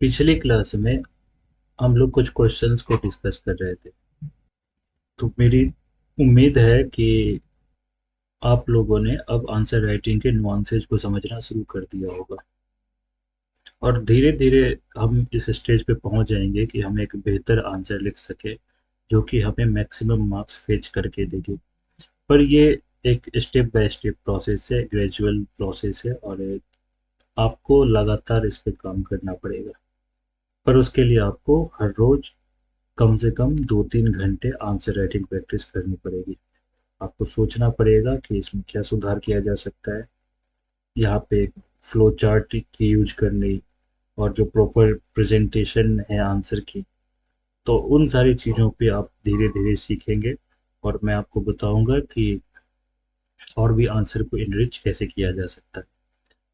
पिछली क्लास में हम लोग कुछ क्वेश्चंस को डिस्कस कर रहे थे। तो मेरी उम्मीद है कि आप लोगों ने अब आंसर राइटिंग के नुआंसेज को समझना शुरू कर दिया होगा और धीरे धीरे हम इस स्टेज पे पहुंच जाएंगे कि हम एक बेहतर आंसर लिख सके जो कि हमें मैक्सिमम मार्क्स फेच करके देगी। पर ये एक स्टेप बाय स्टेप प्रोसेस है, ग्रेजुअल प्रोसेस है और आपको लगातार इस पे काम करना पड़ेगा। पर उसके लिए आपको हर रोज कम से कम 2-3 घंटे आंसर राइटिंग प्रैक्टिस करनी पड़ेगी। आपको सोचना पड़ेगा कि इसमें क्या सुधार किया जा सकता है। यहाँ पे फ्लो चार्ट की यूज करनी और जो प्रॉपर प्रेजेंटेशन है आंसर की, तो उन सारी चीज़ों पे आप धीरे धीरे सीखेंगे और मैं आपको बताऊंगा कि और भी आंसर को इनरिच कैसे किया जा सकता है।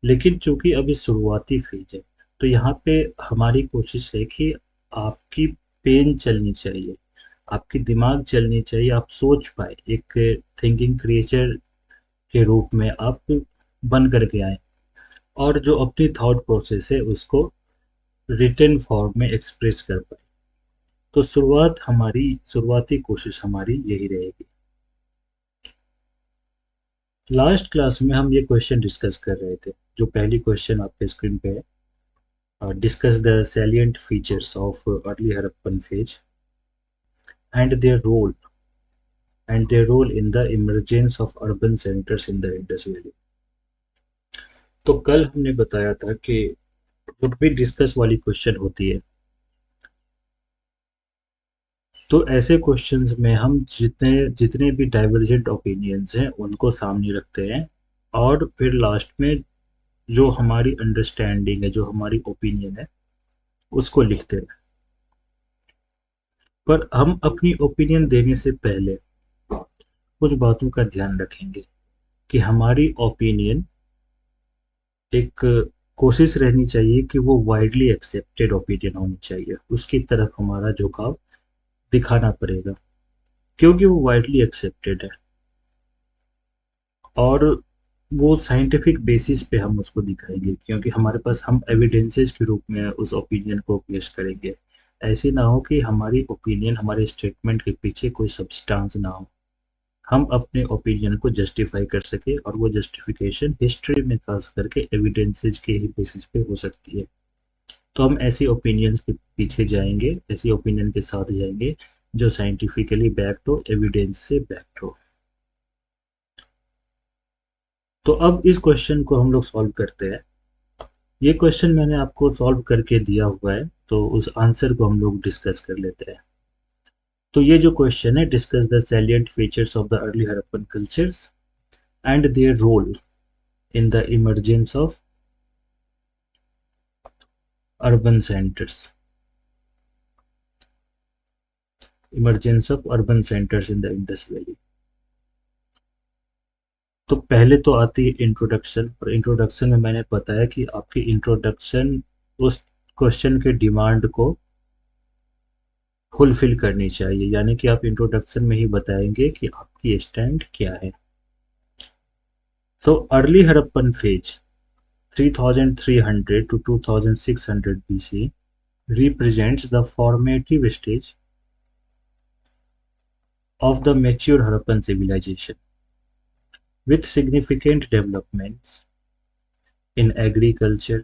लेकिन चूंकि अभी शुरुआती फेज है, तो यहाँ पे हमारी कोशिश है कि आपकी पेन चलनी चाहिए, आपकी दिमाग चलनी चाहिए, आप सोच पाए, एक थिंकिंग क्रिएचर के रूप में आप बन करके आए और जो अपनी थॉट प्रोसेस है उसको रिटन फॉर्म में एक्सप्रेस कर पाए। तो शुरुआती कोशिश हमारी यही रहेगी। लास्ट क्लास में हम ये क्वेश्चन डिस्कस कर रहे थे, जो पहली क्वेश्चन आपके स्क्रीन पे है। Discuss the salient features of early Harappan phase and their role in the emergence of urban centers in the Indus Valley। तो कल हमने बताया था कि वुड बी डिस्कस वाली क्वेश्चन होती है। तो ऐसे क्वेश्चंस में हम जितने जितने भी डाइवर्जेंट ओपिनियंस हैं उनको सामने रखते हैं और फिर लास्ट में जो हमारी अंडरस्टैंडिंग है, जो हमारी ओपिनियन है, उसको लिखते हैं। पर हम अपनी ओपिनियन देने से पहले कुछ बातों का ध्यान रखेंगे कि हमारी ओपिनियन एक कोशिश रहनी चाहिए कि वो वाइडली एक्सेप्टेड ओपिनियन होनी चाहिए, उसकी तरफ हमारा झुकाव दिखाना पड़ेगा क्योंकि वो वाइडली एक्सेप्टेड है और वो साइंटिफिक बेसिस पे हम उसको दिखाएंगे क्योंकि हमारे पास हम एविडेंसेस के रूप में उस ओपिनियन को पेश करेंगे। ऐसे ना हो कि हमारी ओपिनियन, हमारे स्टेटमेंट के पीछे कोई सब्सटेंस ना हो, हम अपने ओपिनियन को जस्टिफाई कर सके और वो जस्टिफिकेशन हिस्ट्री में खास करके एविडेंसेस के ही बेसिस पे हो सकती है। तो हम ऐसी ओपिनियंस के पीछे जाएंगे, ऐसी ओपिनियन के साथ जाएंगे जो साइंटिफिकली बैक्ड हो, एविडेंस से बैक्ड हो। तो अब इस क्वेश्चन को हम लोग सॉल्व करते हैं। ये क्वेश्चन मैंने आपको सॉल्व करके दिया हुआ है, तो उस आंसर को हम लोग डिस्कस कर लेते हैं। तो ये जो क्वेश्चन है, discuss the salient features of the early Harappan cultures and their role in the emergence of urban centres, in the Indus valley. तो पहले तो आती है इंट्रोडक्शन, और इंट्रोडक्शन में मैंने बताया कि आपकी इंट्रोडक्शन उस क्वेश्चन के डिमांड को फुलफिल करनी चाहिए, यानी कि आप इंट्रोडक्शन में ही बताएंगे कि आपकी स्टैंड क्या है। So early Harappan phase 3300 to 2600 BC represents the formative stage of the mature Harappan civilization, with significant developments in agriculture,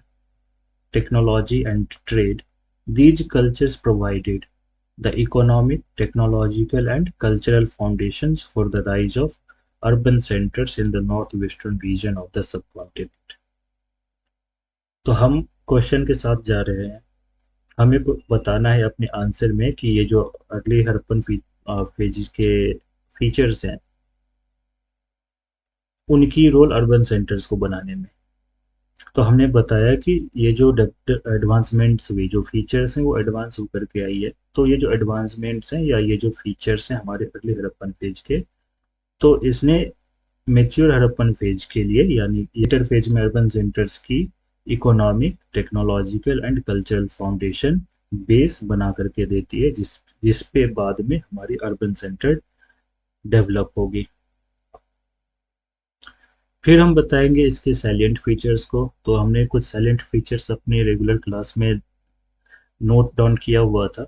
technology, and trade. These cultures provided the economic, technological, and cultural foundations for the rise of urban centers in the northwestern region of the subcontinent। तो हम question के साथ जा रहे हैं। हमें बताना है अपने आंसर में कि ये जो अर्ली हड़प्पन फेज के फीचर्स हैं, उनकी रोल अर्बन सेंटर्स को बनाने में। तो हमने बताया कि ये जो एडवांसमेंट्स हुई, जो फीचर्स हैं वो एडवांस होकर के आई है। तो ये जो एडवांसमेंट्स हैं या ये जो फीचर्स हैं हमारे अर्ली हड़प्पन फेज के, तो इसने मेच्योर हड़प्पन फेज के लिए, यानी लेटर फेज में अर्बन सेंटर्स की economic, technological and cultural foundation base बना करके देती है, जिस पे बाद में हमारी अर्बन सेंटर डेवलप होगी। फिर हम बताएंगे इसके सैलिएंट फीचर्स को। तो हमने कुछ सैलिएंट फीचर्स अपने रेगुलर क्लास में नोट डाउन किया हुआ था।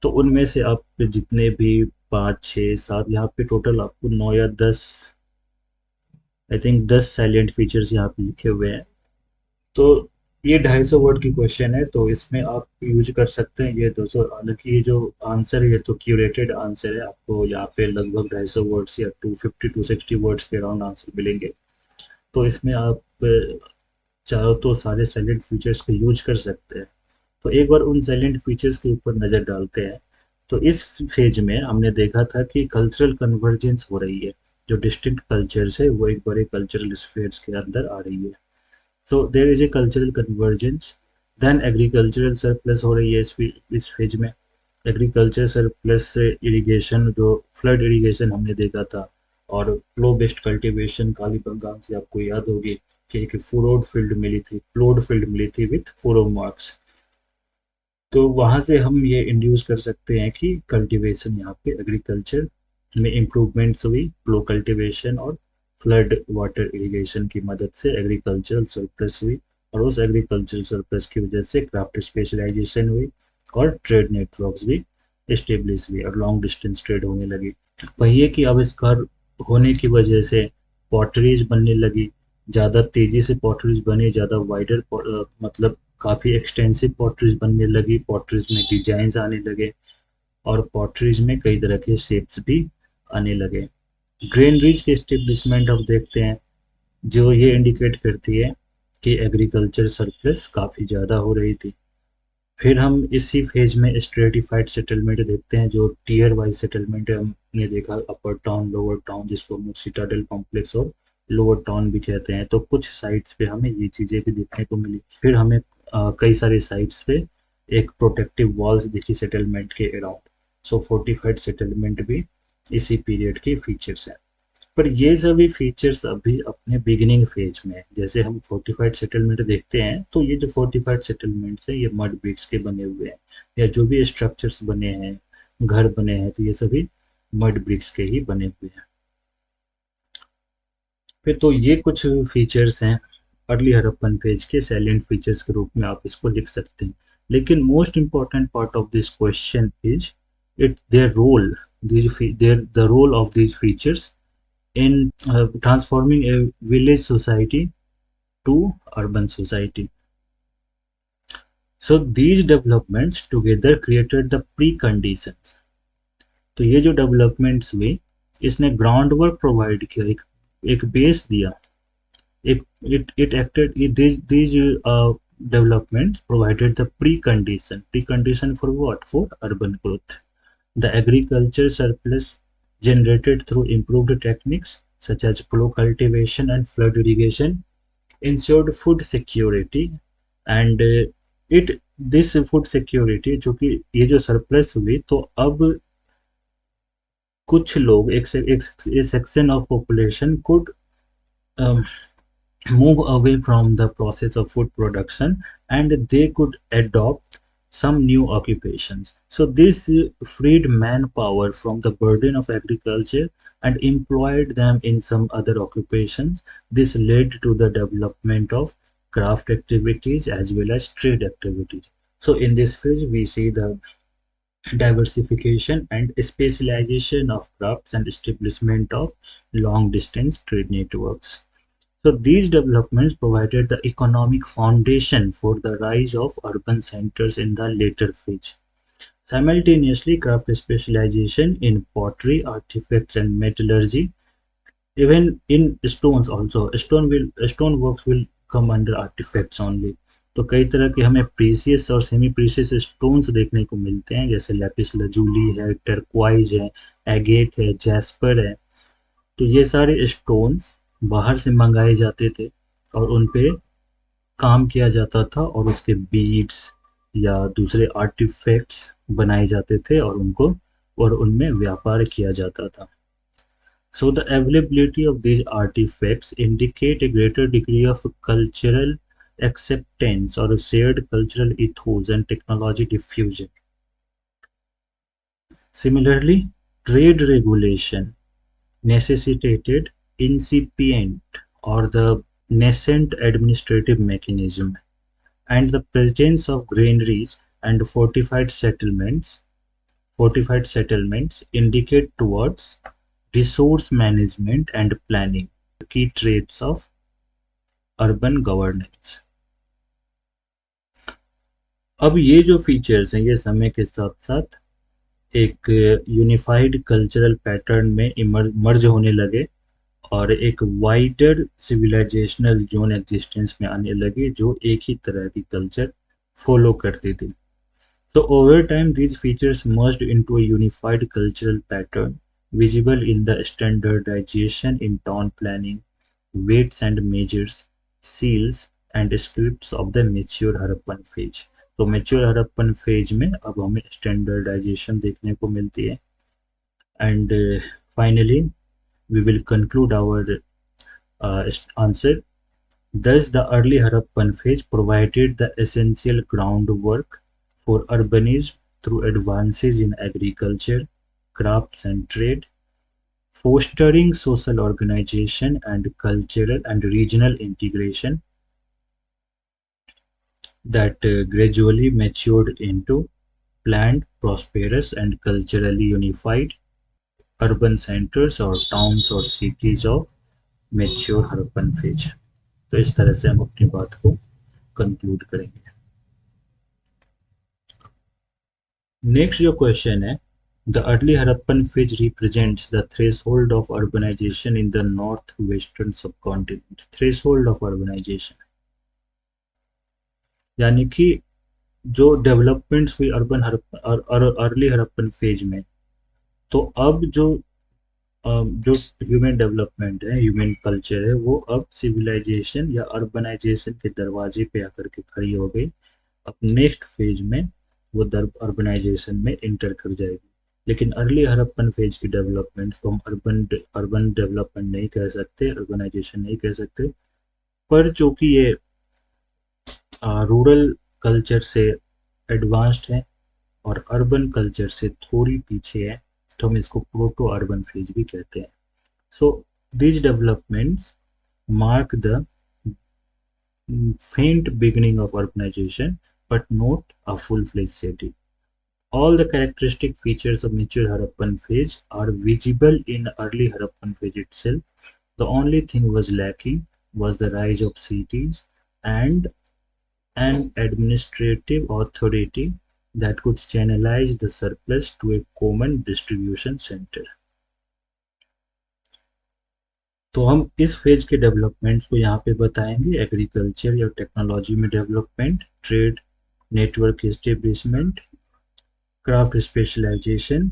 तो उनमें से आप जितने भी 5 6 7 यहाँ पे टोटल आपको 9 या 10, आई थिंक 10 साइलेंट फीचर्स यहाँ पे लिखे हुए हैं। तो ये 250 वर्ड की क्वेश्चन है, तो इसमें आप यूज कर सकते हैं ये 200। हालांकि ये जो आंसर है ये तो क्यूरेटेड आंसर है, आपको यहाँ पे लगभग 250 वर्ड्स या 250 to 260 वर्ड्स के अराउंड आंसर मिलेंगे। तो इसमें आप चाहो तो सारे साइलेंट फीचर्स को यूज कर सकते हैं। तो एक बार उन साइलेंट फीचर्स के ऊपर नज़र डालते हैं। तो इस फेज में हमने देखा था कि कल्चरल कन्वर्जेंस हो रही है, जो डिस्टिंक्ट कल्चर्स है वो एक बड़े कल्चरल स्फेयर्स के अंदर आ रही है। So there is a cultural convergence. Then agricultural surplus हो रही है इस फेज में। एग्रीकल्चर सरप्लस से इरिगेशन, जो फ्लड इरिगेशन हमने देखा था, और फ्लो बेस्ड कल्टीवेशन कालीबंगान से आपको याद होगी कि एक फ्लोड फील्ड मिली थी विथ फूरो मार्क्स। तो वहाँ से हम ये इंड्यूस कर सकते हैं कि कल्टीवेशन यहाँ पे एग्रीकल्चर में इम्प्रूवमेंट्स हुई, फ्लो कल्टीवेशन और फ्लड वाटर इरिगेशन की मदद से एग्रीकल्चरल सरप्लस हुई, और उस एग्रीकल्चरल सरप्लस की वजह से क्राफ्ट स्पेशलाइजेशन हुई और ट्रेड नेटवर्क्स भी इस्टेब्लिश हुई और लॉन्ग डिस्टेंस ट्रेड होने लगी। वही है कि आविष्कार होने की वजह से पॉटरीज बनने लगी, ज़्यादा तेज़ी से पॉटरीज बनी, ज़्यादा वाइडर मतलब काफ़ी एक्सटेंसिव पॉटरीज बनने लगी, पॉटरीज में डिजाइन आने लगे, और पॉटरीज में कई तरह के शेप्स भी आने लगे। ग्रेनरीज के इस्टेब्लिशमेंट अब देखते हैं, जो ये इंडिकेट करती है कि एग्रीकल्चर सरप्लस काफ़ी ज़्यादा हो रही थी। फिर हम इसी फेज में स्ट्रेटिफाइड सेटलमेंट देखते हैं, जो टीयर वाइज सेटलमेंट है। हमने देखा अपर टाउन, लोअर टाउन, जिसको हम सिटाडेल कॉम्प्लेक्स और लोअर टाउन भी कहते हैं। तो कुछ साइट्स पे हमें ये चीज़ें भी देखने को मिली। फिर हमें कई सारे साइट्स पे एक प्रोटेक्टिव वॉल्स दिखी सेटलमेंट के अराउंड। सो फोर्टिफाइड सेटलमेंट भी इसी पीरियड के फीचर्स हैं। पर ये सभी फीचर्स अभी अपने बिगिनिंग फेज में है। जैसे हम फोर्टिफाइड सेटलमेंट देखते हैं, तो ये जो फोर्टिफाइड सेटलमेंट्स हैं ये मड ब्रिक्स के बने हुए हैं, या जो भी स्ट्रक्चर्स बने हैं, घर बने हैं, तो ये सभी मड ब्रिक्स के ही बने हुए हैं। फिर तो ये कुछ फीचर्स हैं अर्ली हड़प्पन फेज के सैलिएंट फीचर्स के रूप में आप इसको लिख सकते हैं। लेकिन most important part of this question is it their role, the role of these features in transforming a village society to urban society. So these developments together created the preconditions. तो ये जो डेवलपमेंट्स हुई, इसने ground work provide किया, एक base दिया, एक it acted these developments provided the precondition for what? For urban growth. The agriculture surplus generated through improved techniques such as flow cultivation and flood irrigation ensured food security, and it this food security, जो कि ये जो surplus हुई, तो अब कुछ लोग, एक section of population could um, move away from the process of food production, and they could adopt some new occupations. So this freed manpower from the burden of agriculture and employed them in some other occupations. This led to the development of craft activities as well as trade activities. So in this phase we see the diversification and specialization of crafts and establishment of long distance trade networks. So these developments provided the economic foundation for the rise of urban centers in the later phase. Simultaneously, craft specialization in pottery, artifacts and metallurgy, even in stones also, stone works will come under artifacts only. तो कई तरह के हमें precious और semi precious stones देखने को मिलते हैं, जैसे लैपिस लजूली है, टर्क्वाइज है, एगेट है, जैस्पर है। तो ये सारे स्टोन्स बाहर से मंगाए जाते थे और उन पे काम किया जाता था, और उसके बीड्स या दूसरे आर्टिफैक्ट्स बनाए जाते थे और उनमें व्यापार किया जाता था। So the availability of these artifacts indicate a greater degree of cultural acceptance or a shared cultural ethos and technology diffusion. Similarly, trade regulation necessitated incipient or the nascent administrative mechanism, and the presence of granaries and fortified settlements indicate towards resource management and planning, key traits of urban governance. अब ये जो features हैं ये समय के साथ साथ एक यूनिफाइड कल्चरल पैटर्न में मर्ज होने लगे और एक वाइडर सिविलाइजेशनल जोन एग्जिस्टेंस में आने लगे जो एक ही तरह की कल्चर फॉलो करती थी. So over time, these features merged into a unified cultural pattern visible in the standardization in town planning, weights and measures, seals and scripts of the mature Harappan phase. तो mature Harappan phase में अब हमें standardization देखने को मिलती है. And finally, we will conclude our answer. Thus, the early Harappan phase provided the essential groundwork for urbanism through advances in agriculture, crafts and trade, fostering social organization and cultural and regional integration that gradually matured into planned, prosperous and culturally unified urban centers or towns or cities of mature Harappan phase. तो इस तरह से हम अपनी बात को conclude करेंगे. Next जो क्वेश्चन है, the early Harappan phase represents the threshold of urbanisation in the north western subcontinent. Threshold of urbanisation यानी कि जो डेवलपमेंट्स हुई अर्ली हड़प्पन फेज में, तो अब जो ह्यूमन डेवलपमेंट है, ह्यूमन कल्चर है, वो अब सिविलाइजेशन या अर्बनाइजेशन के दरवाजे पे आकर के खड़ी हो गई. अब नेक्स्ट फेज में वो अर्बनाइजेशन में इंटर कर जाएगी. लेकिन अर्ली हड़प्पन फेज की डेवलपमेंट्स को हम अर्बन डेवलपमेंट नहीं कह सकते, अर्बनाइजेशन नहीं कह सकते, पर चूंकि ये रूरल कल्चर से एडवांस्ड है और अर्बन कल्चर से थोड़ी पीछे है, तो हम इसको प्रोटो अर्बन फेज भी कहते हैं. So these developments mark the faint beginning of urbanization, but not a full-fledged city. All the characteristic features of mature Harappan phase are visible in early Harappan phase itself. The only thing was lacking was the rise of cities and an administrative authority that could channelize the surplus to a common distribution center. तो हम इस phase के developments को यहाँ पे बताएंगे. Agriculture या technology में development, trade network establishment, craft specialisation,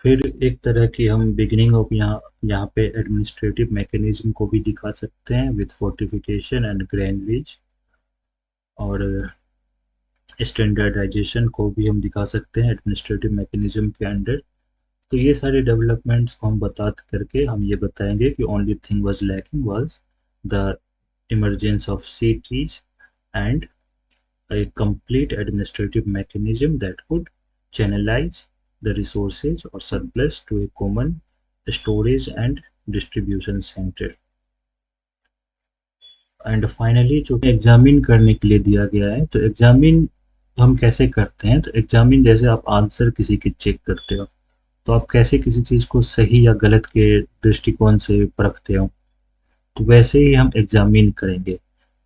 फिर एक तरह की हम बिगिनिंग ऑफ यहाँ पे एडमिनिस्ट्रेटिव मैकेनिज्म को भी दिखा सकते हैं विद फोर्टिफिकेशन एंड ग्रैनवेज, और स्टैंडर्डाइजेशन को भी हम दिखा सकते हैं एडमिनिस्ट्रेटिव मैकेनिज्म के अंडर. तो ये सारे डेवलपमेंट्स को हम बता करके हम ये बताएंगे कि only thing was lacking was the emergence of cities and a complete administrative mechanism that could channelize the resources or surplus to a common storage and distribution center. And finally, जो examine करने के लिए दिया गया है, तो examine हम कैसे करते हैं. तो एग्जामिन जैसे आप आंसर किसी के चेक करते हो, तो आप कैसे किसी चीज़ को सही या गलत के दृष्टिकोण से परखते हो, तो वैसे ही हम एग्जामिन करेंगे.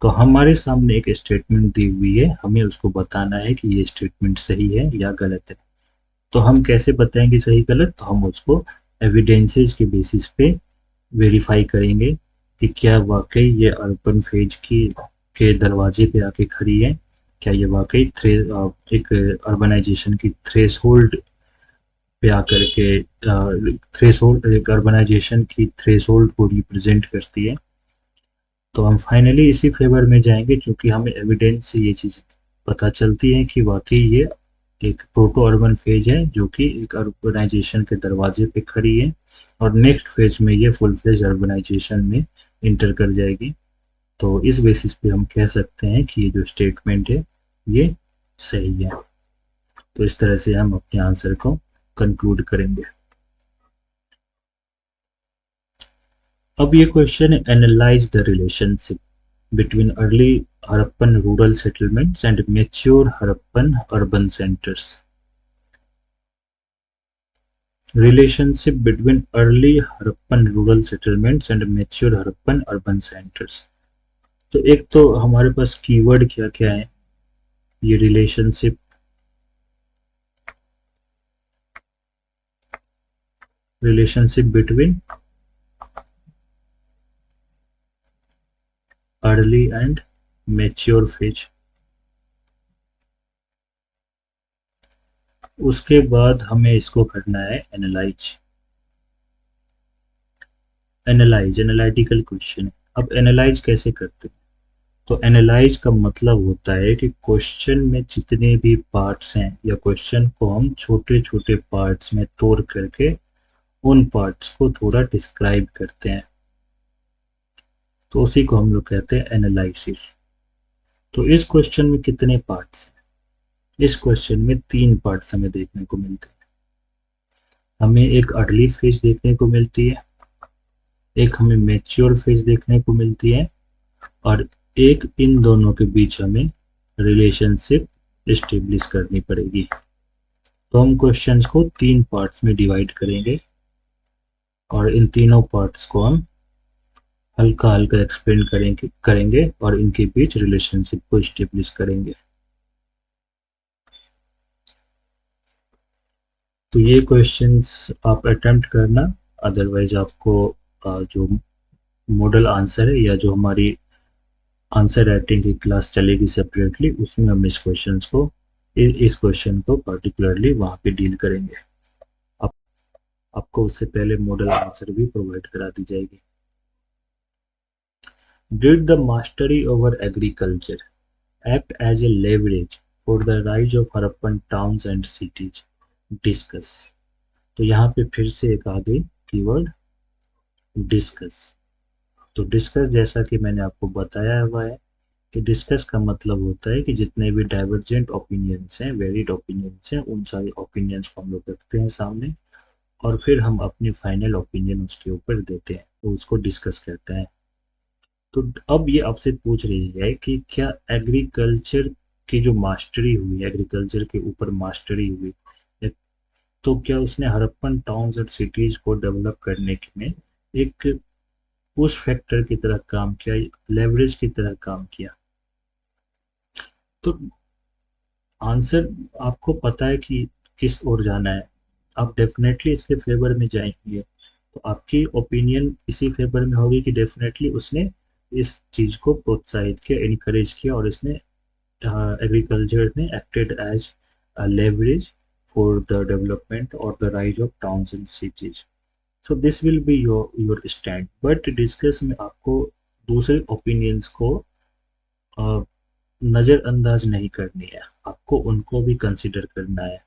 तो हमारे सामने एक स्टेटमेंट दी हुई है, हमें उसको बताना है कि ये स्टेटमेंट सही है या गलत है. तो हम कैसे बताएंगे सही गलत, तो हम उसको एविडेंसेस के बेसिस पे वेरीफाई करेंगे कि क्या वाकई ये अर्बन फेज के दरवाजे पे आके खड़ी है, क्या ये वाकई एक अर्बनाइजेशन की थ्रेशोल्ड पे आकर के थ्रेशोल्ड, एक अर्बनाइजेशन की थ्रेशोल्ड को रिप्रेजेंट करती है. तो हम फाइनली इसी फेवर में जाएंगे क्योंकि हमें एविडेंस से ये चीज़ पता चलती है कि वाकई ये एक प्रोटो अर्बन फेज है जो कि एक अर्बनाइजेशन के दरवाजे पे खड़ी है, और नेक्स्ट फेज में ये फुल फ्लेज अर्बनाइजेशन में इंटर कर जाएगी. तो इस बेसिस पे हम कह सकते हैं कि ये जो स्टेटमेंट है ये सही है. तो इस तरह से हम अपने आंसर को कंक्लूड करेंगे. अब ये क्वेश्चन है, analyse the relationship. between early Harappan rural settlements and mature Harappan urban centers. Relationship between early Harappan rural settlements and mature Harappan urban centers. तो एक तो हमारे पास कीवर्ड क्या क्या है, ये relationship between early and mature phase. उसके बाद हमें इसको करना है एनालिटिकल क्वेश्चन। अब एनालाइज कैसे करते हैं? तो एनालाइज का मतलब होता है कि क्वेश्चन में जितने भी पार्ट्स हैं या क्वेश्चन को हम छोटे छोटे पार्ट्स में तोड़ करके उन पार्ट्स को थोड़ा डिस्क्राइब करते हैं, तो उसी को हम लोग कहते हैं एनालिसिस। तो इस क्वेश्चन में कितने पार्ट्स हैं? इस क्वेश्चन में 3 पार्ट्स हमें देखने को मिलते हैं। हमें एक अर्ली फेज देखने को मिलती है, एक हमें मैच्योर फेज देखने को मिलती है, और एक इन दोनों के बीच हमें रिलेशनशिप एस्टेब्लिश करनी पड़ेगी। तो हम क्वेश्चंस को 3 पार्ट्स में डिवाइड करेंगे और इन तीनों पार्ट्स को हम हल्का हल्का एक्सप्लेन करेंगे और इनके बीच रिलेशनशिप को एस्टेब्लिश करेंगे। तो ये क्वेश्चंस आप अटेम्प्ट करना, अदरवाइज आपको जो मॉडल आंसर है या जो हमारी आंसर राइटिंग की क्लास चलेगी सेपरेटली, उसमें हम इस क्वेश्चन को पर्टिकुलरली वहाँ पे डील करेंगे। आपको उससे पहले मॉडल आंसर भी प्रोवाइड करा दी जाएगी। Did the mastery over agriculture act as a leverage for the rise of Harappan towns and cities? Discuss। तो यहाँ पे फिर से एक आ गई कीवर्ड डिस्कस। तो डिस्कस जैसा कि मैंने आपको बताया हुआ है कि डिस्कस का मतलब होता है कि जितने भी डाइवर्जेंट ओपिनियंस हैं, वेरिड ओपिनियंस हैं, उन सारे ओपिनियंस को हम लोग रखते हैं सामने और फिर हम अपनी फाइनल ओपिनियन उसके ऊपर देते हैं, तो उसको डिस्कस कहते हैं। तो अब ये आपसे पूछ रही है कि क्या एग्रीकल्चर की जो मास्टरी हुई, एग्रीकल्चर के ऊपर मास्टरी हुई, तो क्या उसने हड़प्पन टाउन्स और सिटीज को डेवलप करने में एक पुश फैक्टर की तरह काम किया, लेवरेज की तरह काम किया? तो आंसर आपको पता है कि किस ओर जाना है, आप डेफिनेटली इसके फेवर में जाएंगे, तो आपकी ओपिनियन इसी फेवर में होगी कि डेफिनेटली उसने इस चीज को प्रोत्साहित किया, इनकरेज किया और इसने एग्रीकल्चर ने acted as a leverage for the development और the rise of towns and cities. So this will be your stand. But discuss में आपको दूसरे ओपिनियंस को नज़रअंदाज नहीं करनी है, आपको उनको भी कंसिडर करना है।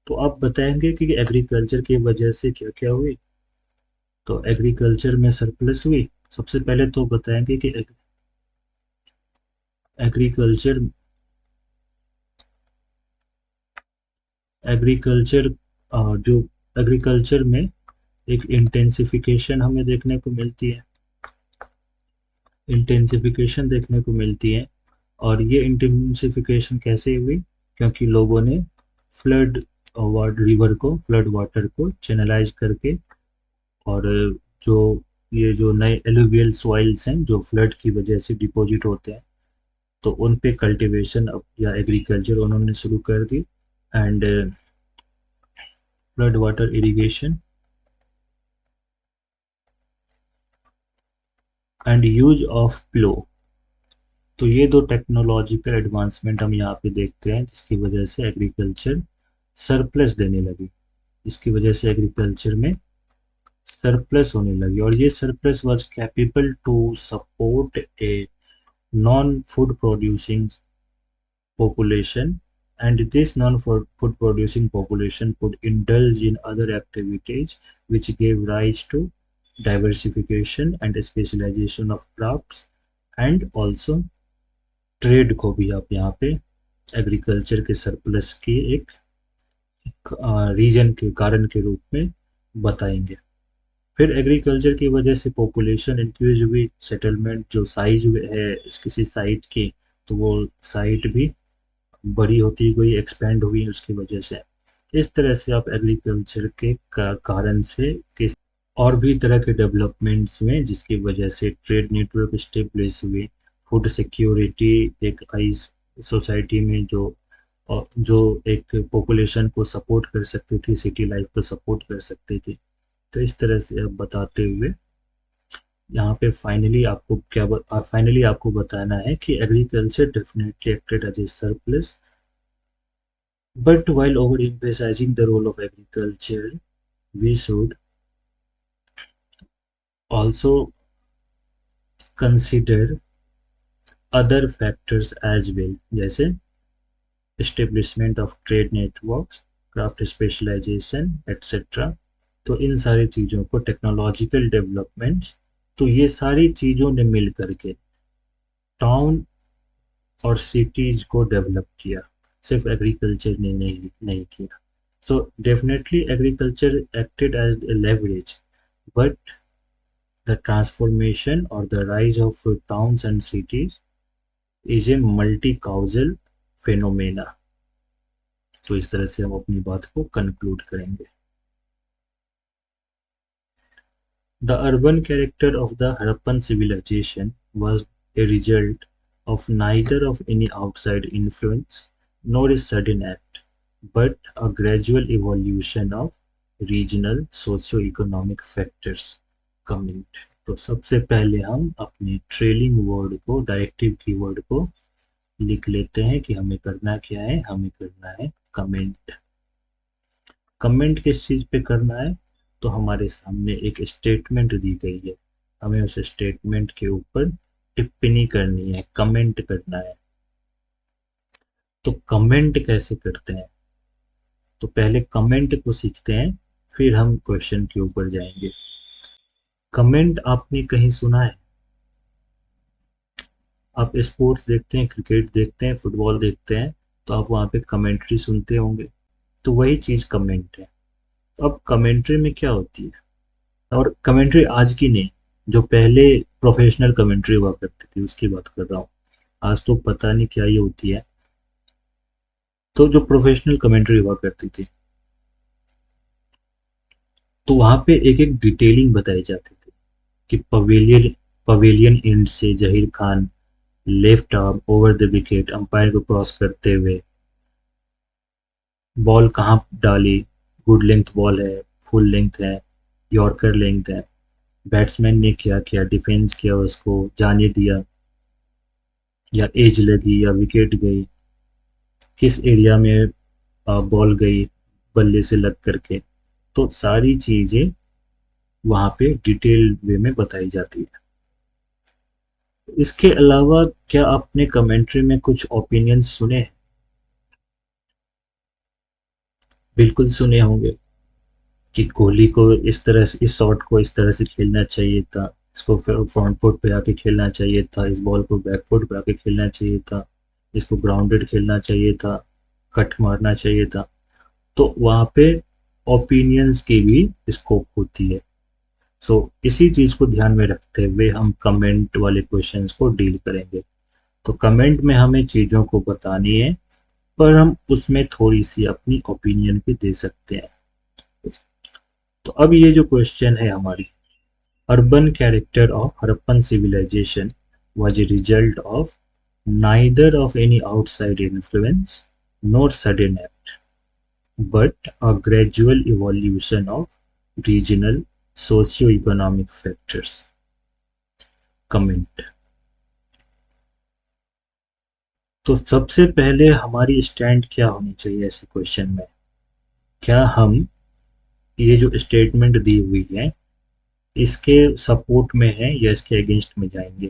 तो आप बताएंगे कि एग्रीकल्चर की वजह से क्या क्या हुई। तो एग्रीकल्चर में सरप्लस हुई, सबसे पहले तो बताएंगे कि एग्रीकल्चर एग्रीकल्चर जो एग्रीकल्चर में एक इंटेंसिफिकेशन हमें देखने को मिलती है, इंटेंसिफिकेशन देखने को मिलती है। और ये इंटेंसिफिकेशन कैसे हुई? क्योंकि लोगों ने फ्लड फ्लड वाटर को चैनलाइज करके, और जो ये जो नए एलुवियल सॉइल्स हैं जो फ्लड की वजह से डिपॉजिट होते हैं, तो उन पे कल्टीवेशन या एग्रीकल्चर उन्होंने शुरू कर दी। And flood water irrigation and use of plough. तो ये दो टेक्नोलॉजिकल एडवांसमेंट हम यहाँ पे देखते हैं जिसकी वजह से एग्रीकल्चर सरप्लस देने लगी, इसकी वजह से एग्रीकल्चर में सरप्लस होने लगी, और ये surplus was capable to support a non food producing population, and this non-food producing population could indulge in other activities which gave rise to diversification and specialization of crops, and also trade को भी आप यहाँ पे agriculture के surplus की एक reason के कारण के रूप में बताएंगे। फिर एग्रीकल्चर की वजह से पॉपुलेशन इंक्रीज हुई, सेटलमेंट जो साइज है किसी साइट की, तो वो साइट भी बड़ी होती गई, एक्सपेंड हुई उसकी वजह से। इस तरह से आप एग्रीकल्चर के कारण से किस और भी तरह के डेवलपमेंट्स हुए जिसकी वजह से ट्रेड नेटवर्क स्टेब्लिश हुए, फूड सिक्योरिटी एक आई सोसाइटी में, जो एक पॉपुलेशन को सपोर्ट कर सकती थी, सिटी लाइफ को सपोर्ट कर सकती थी। तो इस तरह से अब बताते हुए यहाँ पे फाइनली आपको बताना है कि agriculture definitely acted as a surplus, but while overemphasizing the role of agriculture, we should also consider other factors as well, जैसे establishment of trade networks, craft specialization, etc. तो इन सारी चीज़ों को, टेक्नोलॉजिकल डेवलपमेंट्स, तो ये सारी चीज़ों ने मिल करके टाउन और सिटीज को डेवलप किया, सिर्फ एग्रीकल्चर ने नहीं किया। So definitely agriculture acted as a leverage, but the transformation or the rise of towns and cities is a multi-causal phenomena। तो इस तरह से हम अपनी बात को कंक्लूड करेंगे। The urban character of the Harappan civilization was a result of neither of any outside influence nor a sudden act, but a gradual evolution of regional socio-economic factors। Comment. तो सबसे पहले हम अपने ट्रेलिंग वर्ड को, directive keyword को लिख लेते हैं कि हमें करना क्या है। हमें करना है कमेंट। कमेंट किस चीज पे करना है? तो हमारे सामने एक स्टेटमेंट दी गई है, हमें उस स्टेटमेंट के ऊपर टिप्पणी करनी है, कमेंट करना है। तो कमेंट कैसे करते हैं? तो पहले कमेंट को सीखते हैं, फिर हम क्वेश्चन के ऊपर जाएंगे। कमेंट आपने कहीं सुना है? आप स्पोर्ट्स देखते हैं, क्रिकेट देखते हैं, फुटबॉल देखते हैं, तो आप वहाँ पे कमेंट्री सुनते होंगे। तो वही चीज कमेंट है। अब कमेंट्री में क्या होती है, और कमेंट्री आज की नहीं, जो पहले प्रोफेशनल कमेंट्री हुआ करती थी उसकी बात कर रहा हूँ। आज तो पता नहीं क्या ये होती है। तो जो प्रोफेशनल कमेंट्री हुआ करती थी, तो वहां पे एक एक डिटेलिंग बताई जाती थी कि पवेलियन पवेलियन एंड से Zaheer Khan left arm over the wicket, umpire को क्रॉस करते हुए बॉल कहाँ डाली, गुड लेंथ बॉल है, फुल लेंथ है, यॉर्कर लेंथ है, बैट्समैन ने क्या किया, डिफेंस किया, उसको जाने दिया, या एज लगी, या विकेट गई, किस एरिया में बॉल गई बल्ले से लग करके। तो सारी चीजें वहां पे डिटेल वे में बताई जाती है। इसके अलावा क्या आपने कमेंट्री में कुछ ओपिनियंस सुने हैं? बिल्कुल सुने होंगे कि कोहली को इस तरह से, इस शॉट को इस तरह से खेलना चाहिए था, इसको फ्रंट फुट पे आके खेलना चाहिए था, इस बॉल को बैक फुट पे आके खेलना चाहिए था, इसको ग्राउंडेड खेलना चाहिए था, कट मारना चाहिए था। तो वहाँ पे ओपिनियंस की भी स्कोप होती है। सो इसी चीज को ध्यान में रखते हुए हम कमेंट वाले क्वेश्चंस को डील करेंगे। तो कमेंट में हमें चीजों को बतानी है, पर हम उसमें थोड़ी सी अपनी ओपिनियन भी दे सकते हैं। तो अब ये जो क्वेश्चन है हमारी, urban character of Harappan civilisation was a result of neither of any outside influence nor sudden act, but a gradual evolution of regional socio-economic factors। Comment. तो सबसे पहले हमारी स्टैंड क्या होनी चाहिए ऐसे क्वेश्चन में? क्या हम ये जो स्टेटमेंट दी हुई है इसके सपोर्ट में है या इसके अगेंस्ट में जाएंगे?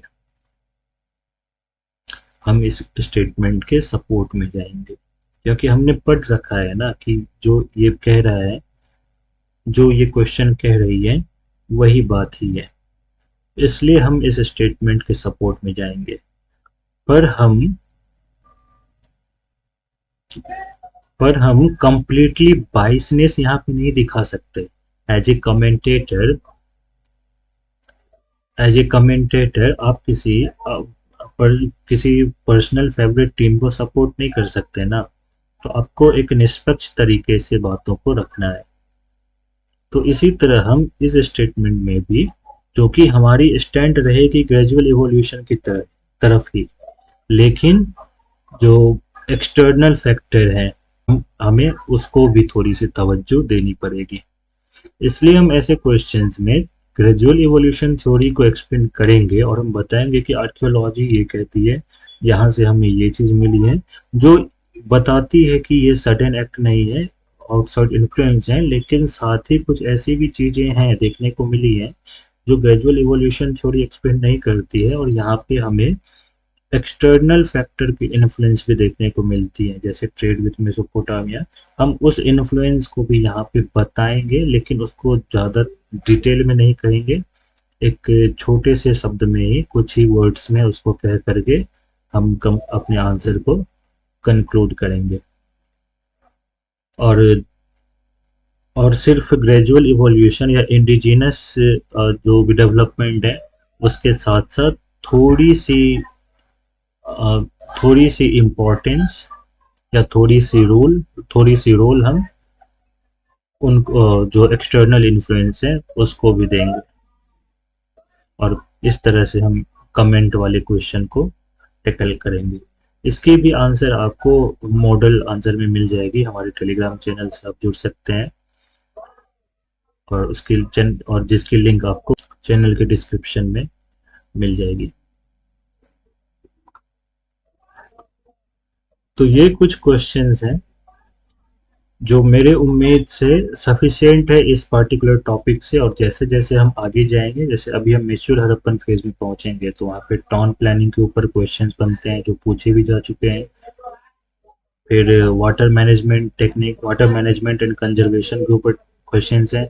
हम इस स्टेटमेंट के सपोर्ट में जाएंगे, क्योंकि हमने पढ़ रखा है ना कि जो ये कह रहा है, जो ये क्वेश्चन कह रही है वही बात ही है, इसलिए हम इस स्टेटमेंट के सपोर्ट में जाएंगे। पर हम कंप्लीटली बाइसनेस यहाँ पे नहीं दिखा सकते। As a commentator as a commentator आप पर किसी पर्सनल फेवरेट टीम को सपोर्ट नहीं कर सकते ना, तो आपको एक निष्पक्ष तरीके से बातों को रखना है। तो इसी तरह हम इस स्टेटमेंट में भी, जो कि हमारी स्टैंड रहेगी ग्रेजुअल इवोल्यूशन की तरफ ही, लेकिन जो एक्सटर्नल फैक्टर हैं हमें उसको भी थोड़ी सी तवज्जो देनी पड़ेगी। इसलिए हम ऐसे क्वेश्चंस में ग्रेजुअल इवोल्यूशन थ्योरी को एक्सप्लेन करेंगे और हम बताएंगे कि आर्कियोलॉजी ये कहती है, यहाँ से हमें ये चीज़ मिली है, जो बताती है कि ये सडन एक्ट नहीं है, आउटसाइड इन्फ्लुएंस है, लेकिन साथ ही कुछ ऐसी भी चीज़ें हैं देखने को मिली हैं जो ग्रेजुअल इवोल्यूशन थ्योरी एक्सप्लेन नहीं करती है, और यहाँ पे हमें एक्सटर्नल फैक्टर की इन्फ्लुएंस भी देखने को मिलती है, जैसे ट्रेड विथ मेसोपोटामिया। हम उस इन्फ्लुएंस को भी यहाँ पे बताएंगे, लेकिन उसको ज़्यादा डिटेल में नहीं कहेंगे, एक छोटे से शब्द में ही, कुछ ही वर्ड्स में उसको कह करके हम अपने आंसर को कंक्लूड करेंगे। और और सिर्फ ग्रेजुअल इवोल्यूशन या इंडिजिनस जो डेवलपमेंट है उसके साथ साथ थोड़ी सी अ, थोड़ी सी इम्पोर्टेंस या थोड़ी सी रोल हम उन जो एक्सटर्नल इन्फ्लुएंस है उसको भी देंगे। और इस तरह से हम कमेंट वाले क्वेश्चन को टैकल करेंगे। इसकी भी आंसर आपको मॉडल आंसर में मिल जाएगी, हमारे टेलीग्राम चैनल से आप जुड़ सकते हैं, और और जिसकी लिंक आपको चैनल के डिस्क्रिप्शन में मिल जाएगी। तो ये कुछ क्वेश्चंस हैं जो मेरे उम्मीद से सफिशिएंट है इस पर्टिकुलर टॉपिक से, और जैसे जैसे हम आगे जाएंगे, जैसे अभी हम मेच्योर हड़प्पन फेज में पहुंचेंगे तो वहाँ पे टाउन प्लानिंग के ऊपर क्वेश्चंस बनते हैं जो पूछे भी जा चुके हैं। फिर वाटर मैनेजमेंट एंड कंजर्वेशन के ऊपर क्वेश्चंस हैं।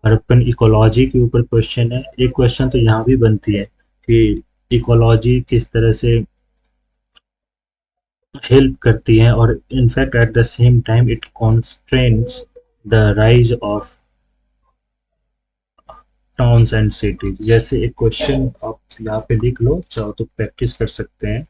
हड़प्पन इकोलॉजी के ऊपर क्वेश्चन है। एक क्वेश्चन तो यहाँ भी बनती है कि इकोलॉजी किस तरह से हेल्प करती है, और in fact at the same time it constraints the rise of towns and cities. जैसे एक क्वेश्चन आप यहाँ पे लिख लो, चाहो तो प्रैक्टिस कर सकते हैं।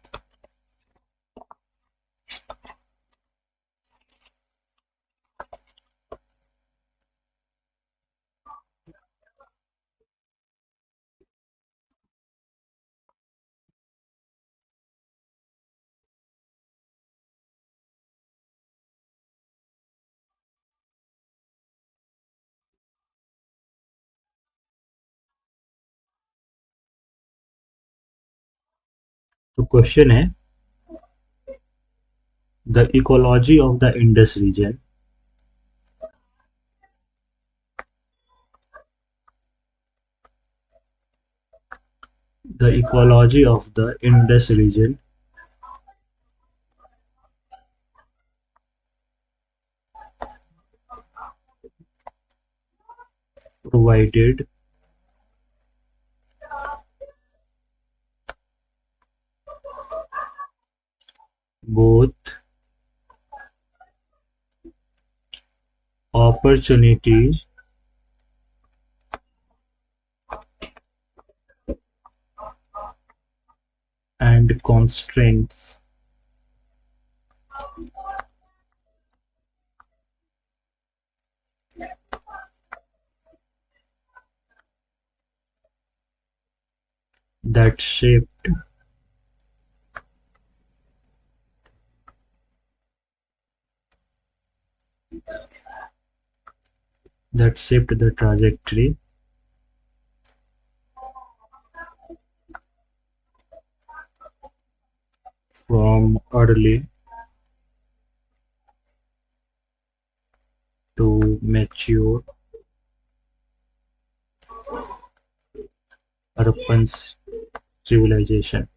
तो क्वेश्चन है, the ecology of the Indus region the ecology of the Indus region provided both opportunities and constraints that shaped the trajectory from early to mature Harappan civilization.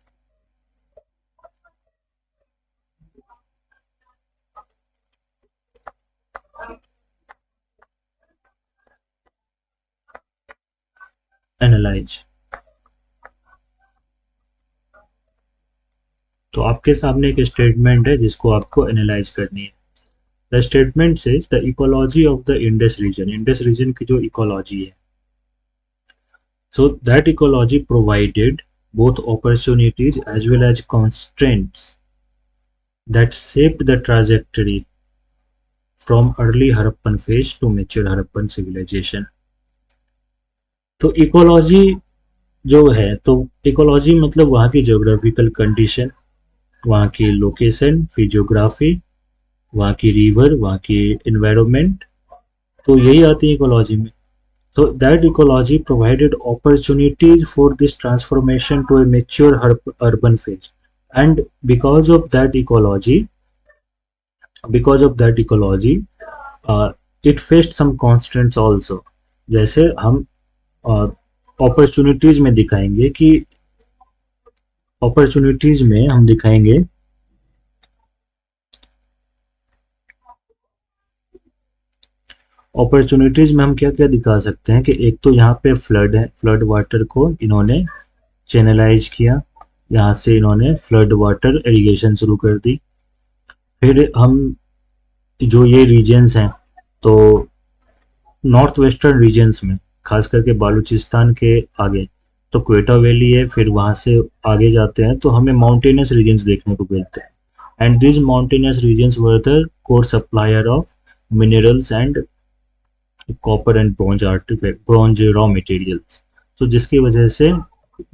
Analyze. तो आपके सामने एक स्टेटमेंट है जिसको आपको एनालाइज करनी है। The statement says the ecology of the Indus region, Indus region की जो इकोलॉजी है, So that ecology provided both opportunities as well as constraints that shaped the trajectory from early Harappan phase to mature Harappan civilization. तो ecology जो है, तो ecology मतलब वहाँ की ज्योग्राफिकल कंडीशन, वहाँ की लोकेशन, फिजियोग्राफी, वहाँ की रिवर, वहाँ की इन्वायरमेंट, तो यही आती है इकोलॉजी में. So that ecology provided opportunities for this transformation to a mature urban phase, and because of that ecology, it faced some constraints also. जैसे हम अपॉर्चुनिटीज में दिखाएंगे कि अपॉर्चुनिटीज में हम दिखाएंगे अपॉर्चुनिटीज में हम क्या क्या दिखा सकते हैं कि एक तो यहाँ पे फ्लड है, फ्लड वाटर को इन्होंने चैनलाइज किया, यहाँ से इन्होंने फ्लड वाटर इरिगेशन शुरू कर दी. फिर हम जो ये रीजन्स हैं, तो नॉर्थ वेस्टर्न रीजन्स में खास करके बालूचिस्तान के आगे तो क्वेटा वैली है, फिर वहाँ से आगे जाते हैं तो हमें माउंटेनियस रीजन्स देखने को मिलते हैं. And this mountainous regions were the core supplier of minerals and copper and bronze raw materials. तो जिसकी वजह से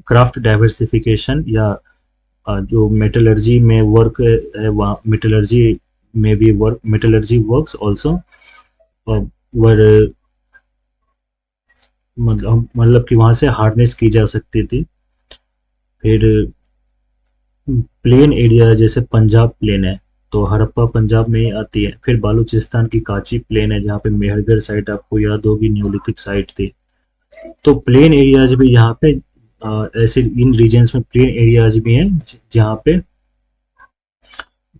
क्राफ्ट डाइवर्सिफिकेशन या जो मेटलर्जी में वर्क है, वहाँ मेटलर्जी में भी वर्क, मेटलर्जी वर्क्स ऑल्सो वर, मतलब कि वहाँ से हार्डनेस की जा सकती थी. फिर प्लेन एरिया जैसे पंजाब प्लेन है, तो हड़प्पा पंजाब में ही आती है. फिर बालूचिस्तान की काची प्लेन है, जहाँ पे मेहरगढ़ साइट आपको याद होगी न्यूलिथिक साइट थी. तो प्लेन एरियाज भी यहाँ पे ऐसे इन रीजन्स में प्लेन एरियाज भी हैं जहाँ पे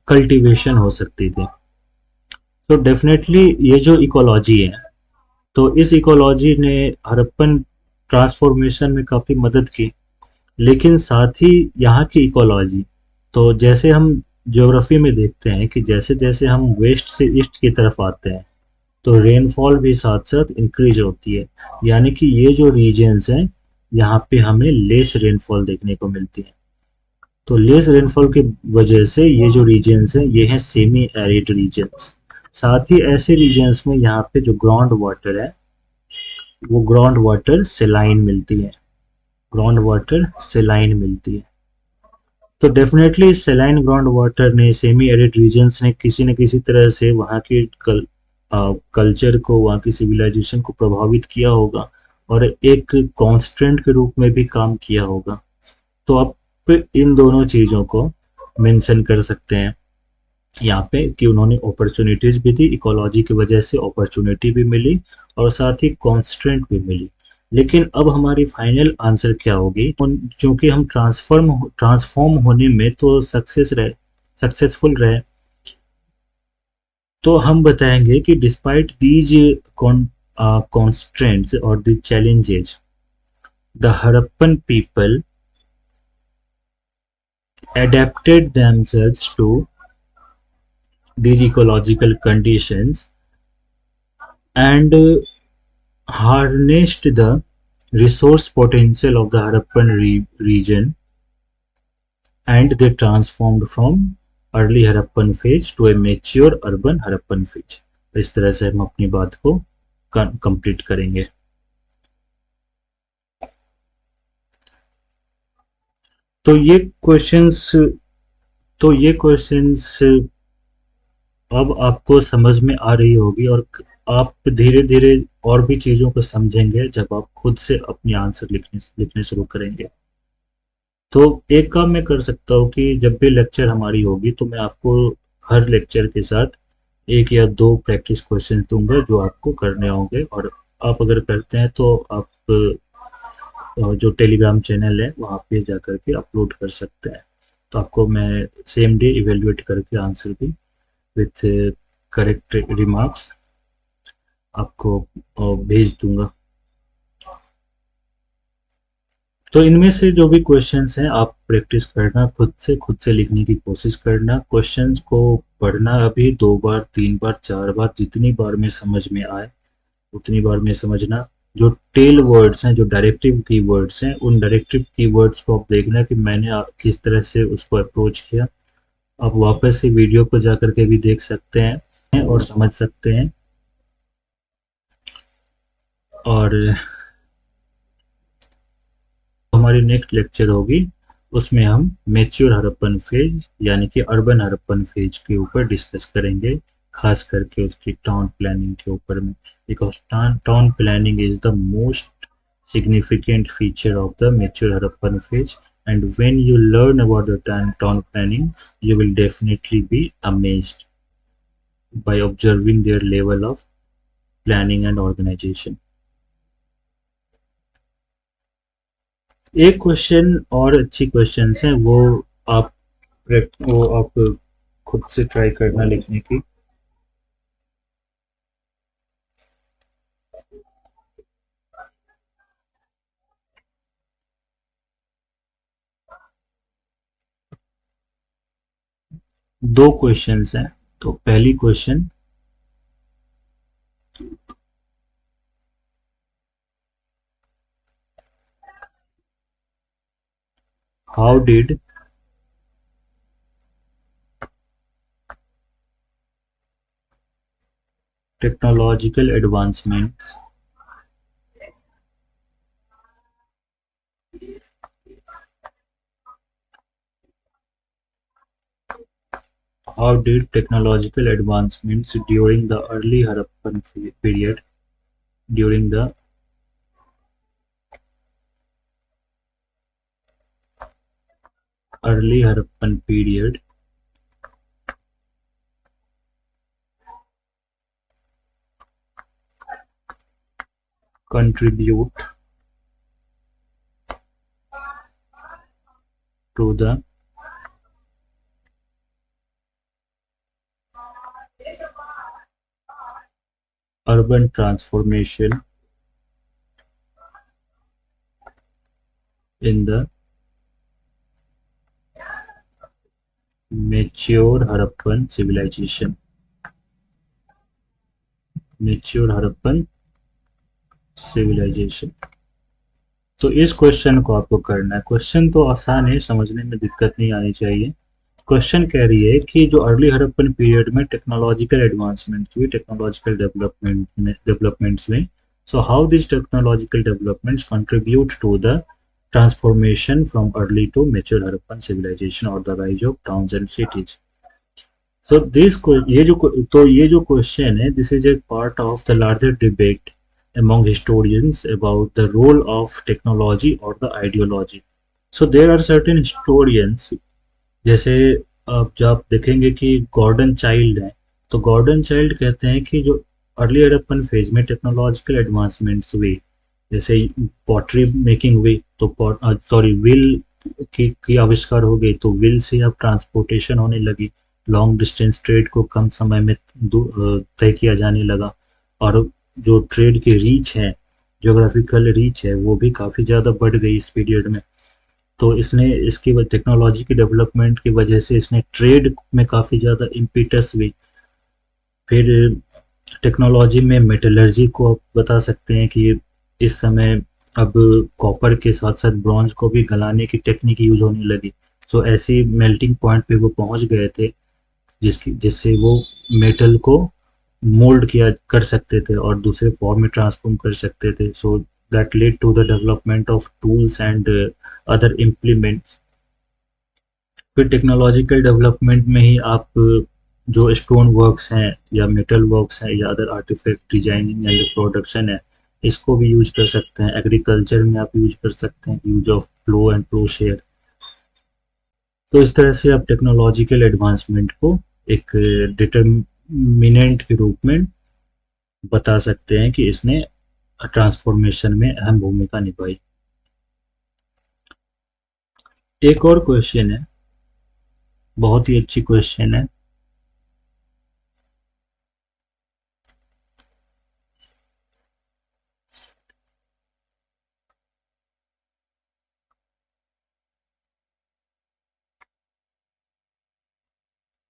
कल्टीवेशन हो सकती थी. तो डेफिनेटली ये जो इकोलॉजी है, तो इस इकोलॉजी ने हड़प्पन ट्रांसफॉर्मेशन में काफ़ी मदद की. लेकिन साथ ही यहाँ की इकोलॉजी, तो जैसे हम ज्योग्राफी में देखते हैं कि जैसे जैसे हम वेस्ट से ईस्ट की तरफ आते हैं तो रेनफॉल भी साथ साथ इंक्रीज होती है. यानी कि ये जो रीजन्स हैं यहाँ पे हमें लेस रेनफॉल देखने को मिलती है. तो लेस रेनफॉल की वजह से ये जो रीजन्स हैं ये हैं सेमी एरिड रीजन्स. साथ ही ऐसे रीजन्स में यहाँ पे जो ग्राउंड वाटर है वो ग्राउंड वाटर सेलाइन मिलती है, ग्राउंड वाटर सेलाइन मिलती है. तो डेफिनेटली सेलाइन ग्राउंड वाटर ने सेमी एरिड रीजन्स ने किसी न किसी तरह से वहाँ की कल्चर को, वहाँ की सिविलाइजेशन को प्रभावित किया होगा और एक कॉन्स्टेंट के रूप में भी काम किया होगा. तो आप इन दोनों चीज़ों को मेंशन कर सकते हैं यहाँ पे कि उन्होंने अपॉर्चुनिटीज भी दी, इकोलॉजी की वजह से अपॉर्चुनिटी भी मिली और साथ ही कॉन्स्टेंट भी मिली. लेकिन अब हमारी फाइनल आंसर क्या होगी, क्योंकि हम ट्रांसफॉर्म होने में तो सक्सेसफुल रहे, तो हम बताएंगे कि despite these constraints or the challenges, the Harappan people adapted themselves to these ecological conditions and harnessed the resource potential of the Harappan region, and they transformed from early Harappan phase to a mature urban Harappan phase. इस तरह से हम अपनी बात को complete करेंगे. तो ये क्वेश्चंस अब आपको समझ में आ रही होगी और आप धीरे धीरे और भी चीज़ों को समझेंगे जब आप खुद से अपनी आंसर लिखने शुरू करेंगे. तो एक काम मैं कर सकता हूँ कि जब भी लेक्चर हमारी होगी तो मैं आपको हर लेक्चर के साथ 1 या 2 प्रैक्टिस क्वेश्चन दूंगा जो आपको करने होंगे, और आप अगर करते हैं तो आप जो टेलीग्राम चैनल है वहाँ पे जा करके अपलोड कर सकते हैं. तो आपको मैं सेम डे इवेल्युएट करके आंसर भी विथ करेक्ट रिमार्क्स आपको भेज दूंगा. तो इनमें से जो भी क्वेश्चंस हैं आप प्रैक्टिस करना, खुद से लिखने की कोशिश करना, क्वेश्चंस को पढ़ना अभी 2 बार 3 बार 4 बार जितनी बार में समझ में आए उतनी बार में समझना, जो टेल वर्ड्स हैं, जो डायरेक्टिव कीवर्ड्स हैं, उन डायरेक्टिव कीवर्ड्स को आप देखना कि मैंने किस तरह से उसको अप्रोच किया। आप वापस से वीडियो को जा करके भी देख सकते हैं और समझ सकते हैं। और हमारी नेक्स्ट लेक्चर होगी, उसमें हम मेच्योर हड़प्पन फेज यानी कि अर्बन हड़प्पन फेज के ऊपर डिस्कस करेंगे, खास करके उसकी टाउन प्लानिंग के ऊपर में, because town planning is the most significant feature of the mature Harappan phase, and when you learn about the town planning, you will definitely be amazed by observing their level of planning and organization. एक question और अच्छी questions हैं, आप वो आप खुद से try करना लिखने की। दो क्वेश्चंस हैं। तो पहली question, how did technological advancements how did technological advancements during the early Harappan period during the early Harappan period contribute to the urban transformation in the mature Harappan civilization. Mature Harappan civilization. तो इस question को आपको करना है। Question तो आसान है, समझने में दिक्कत नहीं आनी चाहिए। क्वेश्चन कह रही है कि जो अर्ली हड़प्पन पीरियड में टेक्नोलॉजिकल एडवांसमेंट्स हुई, टेक्नोलॉजिकल डेवलपमेंट्स में, so how this technological developments contribute to the transformation from early to mature Harappan civilisation और the rise of towns and cities. So this ये जो क्वेश्चन है, this is a part of the larger debate among historians about the role of technology or the ideology. So there are certain historians, जैसे अब जब आप देखेंगे कि Gordon child है, तो गॉर्डन चाइल्ड कहते हैं कि जो अर्ली हड़प्पन फेज में टेक्नोलॉजिकल एडवांसमेंट्स हुई, जैसे पॉटरी मेकिंग हुई, तो सॉरी व्हील की आविष्कार हो गई, तो व्हील से अब ट्रांसपोर्टेशन होने लगी, लॉन्ग डिस्टेंस ट्रेड को कम समय में तय किया जाने लगा, और जो ट्रेड की रीच है, जोग्राफिकल रीच है, वो भी काफ़ी ज़्यादा बढ़ गई इस पीरियड में। तो इसने इसकी टेक्नोलॉजी की डेवलपमेंट की वजह से इसने ट्रेड में काफ़ी ज़्यादा इम्पीटस हुई। फिर टेक्नोलॉजी में मेटलर्जी को आप बता सकते हैं कि इस समय अब कॉपर के साथ साथ ब्रॉन्ज को भी गलाने की टेक्निक यूज होने लगी। सो ऐसी मेल्टिंग पॉइंट पे वो पहुंच गए थे जिससे वो मेटल को मोल्ड किया कर सकते थे और दूसरे फॉर्म में ट्रांसफॉर्म कर सकते थे। So that led to the development of tools and other implements. फिर टेक्नोलॉजिकल डेवलपमेंट में ही आप जो स्टोन वर्क्स हैं या मेटल वर्क्स हैं या other artefact designing and production है, इसको भी यूज कर सकते हैं। एग्रीकल्चर में आप यूज कर सकते हैं, use of plough and ploughshare. तो इस तरह से आप टेक्नोलॉजिकल एडवांसमेंट को एक डिटर्मिनेंट के रूप में बता सकते हैं कि इसने ट्रांसफॉर्मेशन में अहम भूमिका निभाई। एक और क्वेश्चन है, बहुत ही अच्छी क्वेश्चन है।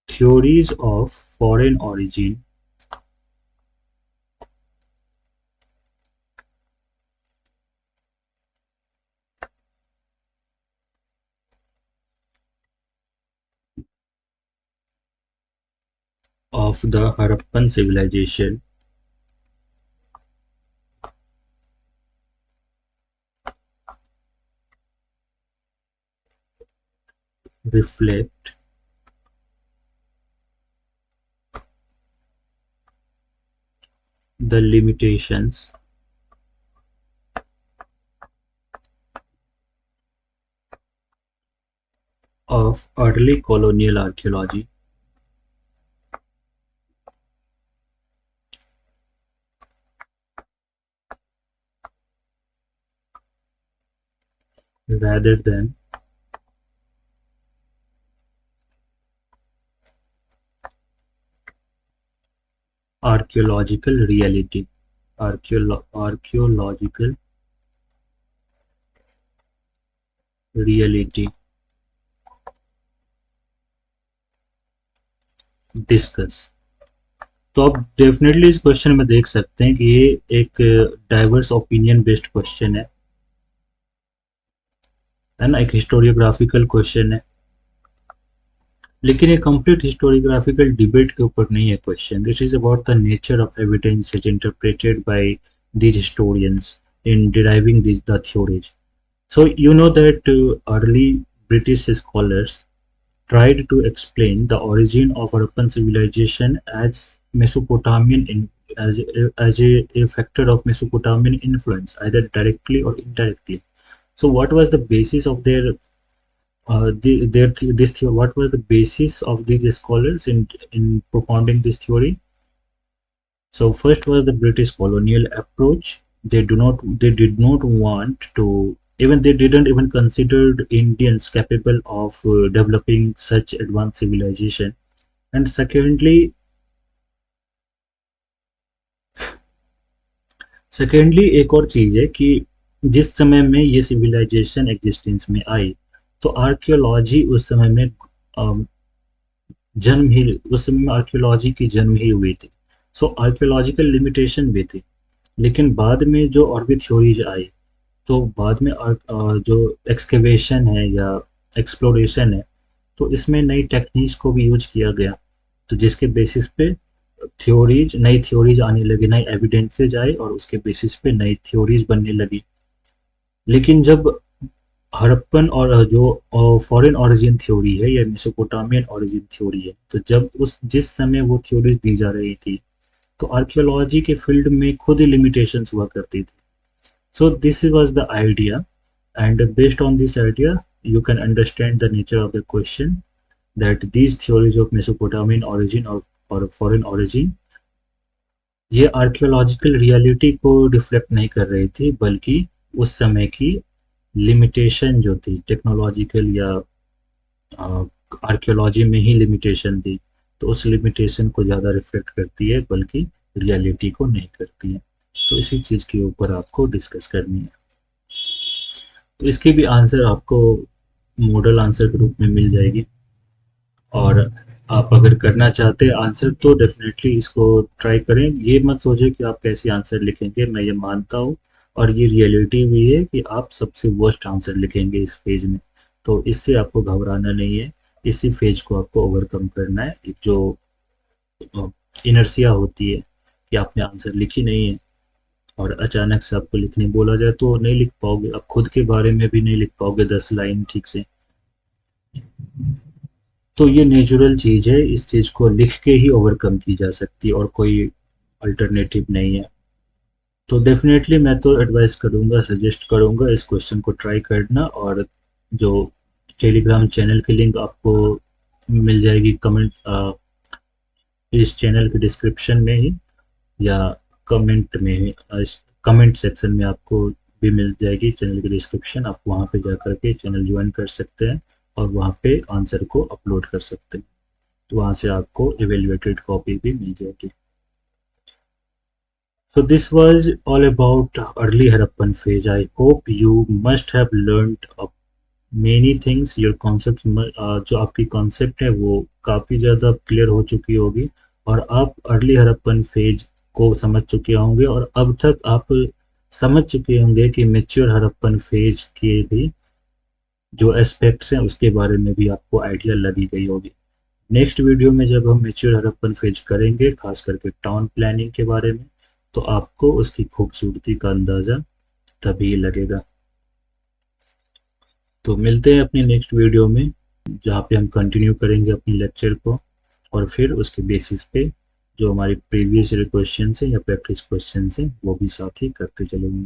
Theories of foreign origin of the Harappan civilization reflect the limitations of early colonial archaeology rather than archaeological reality. Archaeological reality discuss. तो आप डेफिनेटली इस क्वेश्चन में देख सकते हैं कि ये एक डाइवर्स ओपिनियन बेस्ड क्वेश्चन है ना, एक हिस्टोरियोग्राफिकल क्वेश्चन है, लेकिन ये कंप्लीट हिस्टोरियोग्राफिकल डिबेट के ऊपर नहीं है question. This is about the nature of evidence is interpreted bye these historians in deriving the theories. So you know that early British scholars tried to explain the origin of Harappan civilization as Mesopotamian as a factor of Mesopotamian influence, either directly or indirectly. So what was the basis of their what was the basis of these scholars in propounding this theory? So first was the British colonial approach. They did not want to, even they didn't even considered Indians capable of developing such advanced civilization. And secondly एक और चीज है कि जिस समय में ये civilisation existence में आई, तो आर्कियोलॉजी उस समय में अम, उस समय में आर्कियोलॉजी की जन्म ही हुई थी। सो आर्कियोलॉजिकल लिमिटेशन भी थी, लेकिन बाद में जो और भी थ्योरीज आई, तो बाद में जो एक्सकेवेशन है या एक्सप्लोरेशन है, तो इसमें नई टेक्निक्स को भी यूज किया गया, तो जिसके बेसिस पे नई थ्योरीज आने लगी, नई एविडेंसेज आए और उसके बेसिस पे नई थ्योरीज बनने लगी। लेकिन जब हड़प्पन और जो फॉरेन ओरिजिन थ्योरी है या मेसोपोटामियन ओरिजिन थ्योरी है, तो जब उस जिस समय वो थ्योरीज दी जा रही थी, तो आर्कियोलॉजी के फील्ड में खुद ही लिमिटेशंस हुआ करती थी। So this was the idea, and based on this idea you can understand the nature of the question, that these theories of Mesopotamian origin or foreign origin ये आर्कियोलॉजिकल रियलिटी को reflect नहीं कर रही थी, बल्कि उस समय की लिमिटेशन जो थी टेक्नोलॉजिकल या आर्कियोलॉजी में ही लिमिटेशन थी, तो उस लिमिटेशन को ज़्यादा रिफ्लेक्ट करती है, बल्कि रियलिटी को नहीं करती है। तो इसी चीज़ के ऊपर आपको डिस्कस करनी है। तो इसकी भी आंसर आपको मॉडल आंसर के रूप में मिल जाएगी, और आप अगर करना चाहते हैं आंसर तो डेफिनेटली इसको ट्राई करें। ये मत सोचिए कि आप कैसे आंसर लिखेंगे, मैं ये मानता हूँ और ये रियलिटी भी है कि आप सबसे वर्स्ट आंसर लिखेंगे इस फेज में, तो इससे आपको घबराना नहीं है। इसी फेज को आपको ओवरकम करना है, एक जो इनर्सिया होती है कि आपने आंसर लिखी नहीं है और अचानक से आपको लिखने बोला जाए तो नहीं लिख पाओगे, आप खुद के बारे में भी नहीं लिख पाओगे 10 लाइन ठीक से। तो ये नेचुरल चीज़ है, इस चीज़ को लिख के ही ओवरकम की जा सकती है और कोई अल्टरनेटिव नहीं है। तो डेफिनेटली मैं तो एडवाइस करूँगा, सजेस्ट करूँगा इस क्वेश्चन को ट्राई करना, और जो टेलीग्राम चैनल की लिंक आपको मिल जाएगी इस चैनल के डिस्क्रिप्शन में ही, या कमेंट में ही, कमेंट सेक्शन में आपको भी मिल जाएगी चैनल की डिस्क्रिप्शन। आप वहाँ पे जा करके चैनल ज्वाइन कर सकते हैं और वहाँ पे आंसर को अपलोड कर सकते हैं, तो वहाँ से आपको एवेल्युएटेड कॉपी भी मिल जाएगी। So this was all about early Harappan phase. I hope you must have learned many things. Your concepts जो आपकी concept है वो काफ़ी ज़्यादा क्लियर हो चुकी होगी, और आप अर्ली हड़प्पन फेज को समझ चुके होंगे, और अब तक आप समझ चुके होंगे कि मेच्योर हड़प्पन फेज के भी जो एस्पेक्ट्स हैं उसके बारे में भी आपको आइडिया लगी गई होगी। नेक्स्ट वीडियो में जब हम मैच्योर हड़प्पन फेज करेंगे, खास करके टाउन प्लानिंग के बारे में, तो आपको उसकी खूबसूरती का अंदाज़ा तभी लगेगा। तो मिलते हैं अपनी नेक्स्ट वीडियो में, जहाँ पे हम कंटिन्यू करेंगे अपनी लेक्चर को, और फिर उसके बेसिस पे जो हमारे प्रीवियस क्वेश्चन हैं या प्रैक्टिस क्वेश्चन हैं वो भी साथ ही करते चलेंगे।